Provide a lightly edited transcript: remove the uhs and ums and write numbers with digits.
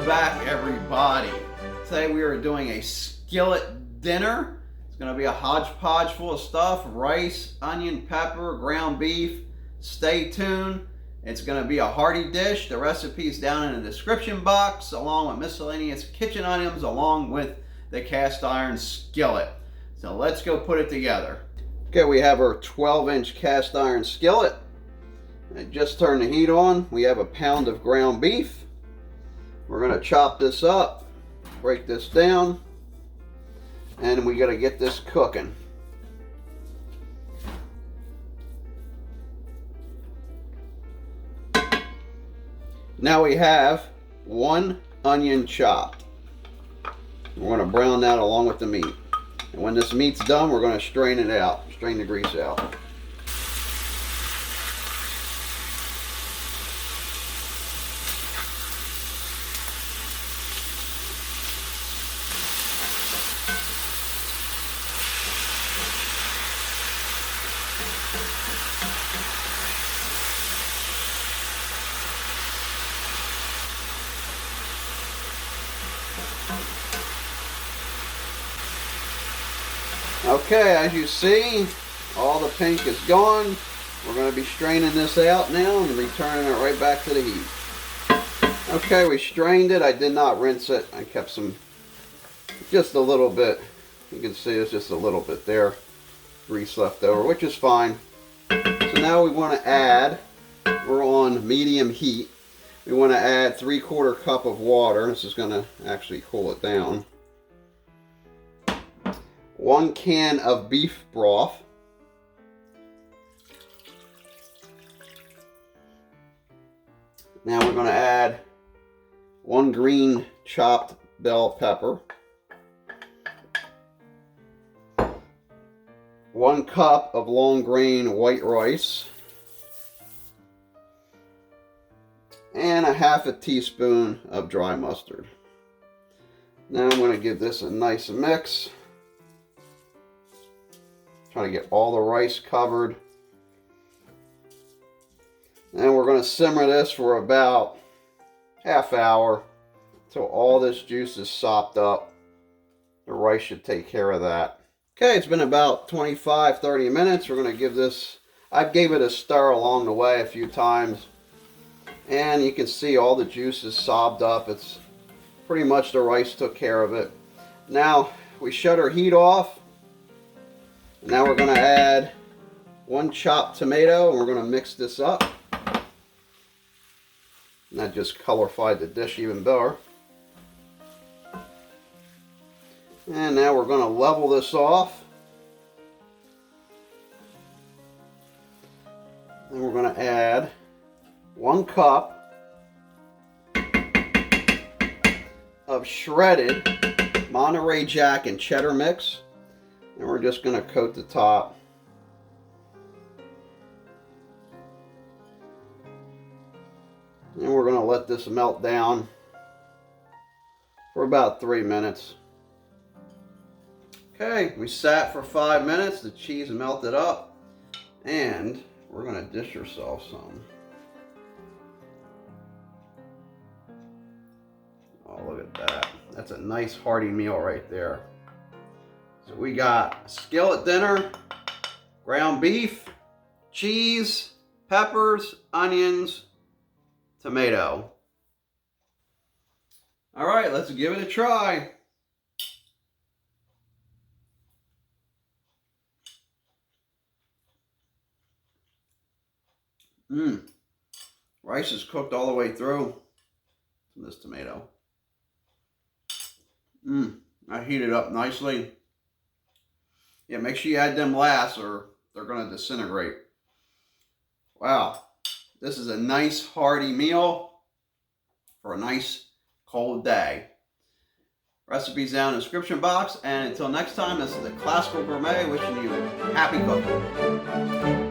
Welcome back, everybody. Today we are doing a skillet dinner. It's going to be a hodgepodge full of stuff: rice, onion, pepper, ground beef. Stay tuned. It's going to be a hearty dish. The recipe's down in the description box, along with miscellaneous kitchen items, along with the cast iron skillet. So let's go put it together. Okay, we have our 12-inch cast iron skillet. I just turned the heat on. We have a pound of ground beef. We're going to chop this up, break this down, and we got to get this cooking. Now we have 1 onion chopped. We're going to brown that along with the meat. And when this meat's done, we're going to strain it out, strain the grease out. Okay, as you see, all the pink is gone. We're going to be straining this out now and returning it right back to the heat. Okay, we strained it. I did not rinse it. I kept some, just a little bit. You can see there's just a little bit there, grease left over, which is fine. So now we want to add, we're on medium heat. We want to add 3/4 cup of water. This is going to actually cool it down. 1 can of beef broth. Now we're going to add 1 green chopped bell pepper, 1 cup of long grain white rice, and 1/2 teaspoon of dry mustard. Now I'm going to give this a nice mix. Trying to get all the rice covered. And we're going to simmer this for about ½ hour until all this juice is sopped up. The rice should take care of that. Okay, it's been about 25-30 minutes. We're going to give this, I gave it a stir along the way a few times. And you can see all the juice is sopped up. It's pretty much the rice took care of it. Now we shut our heat off. Now we're going to add 1 chopped tomato, and we're going to mix this up. And that just colorified the dish even better. And now we're going to level this off. And we're going to add 1 cup of shredded Monterey Jack and cheddar mix. And we're just going to coat the top. And we're going to let this melt down for about 3 minutes. Okay, we sat for 5 minutes. The cheese melted up. And we're going to dish ourselves some. Oh, look at that. That's a nice hearty meal right there. So we got skillet dinner, ground beef, cheese, peppers, onions, tomato. All right, let's give it a try. Rice is cooked all the way through this tomato. I heat it up nicely. Yeah, make sure you add them last or they're going to disintegrate. Wow. This is a nice hearty meal for a nice cold day. Recipe's down in the description box. And until next time, this is the Classical Gourmet wishing you happy cooking.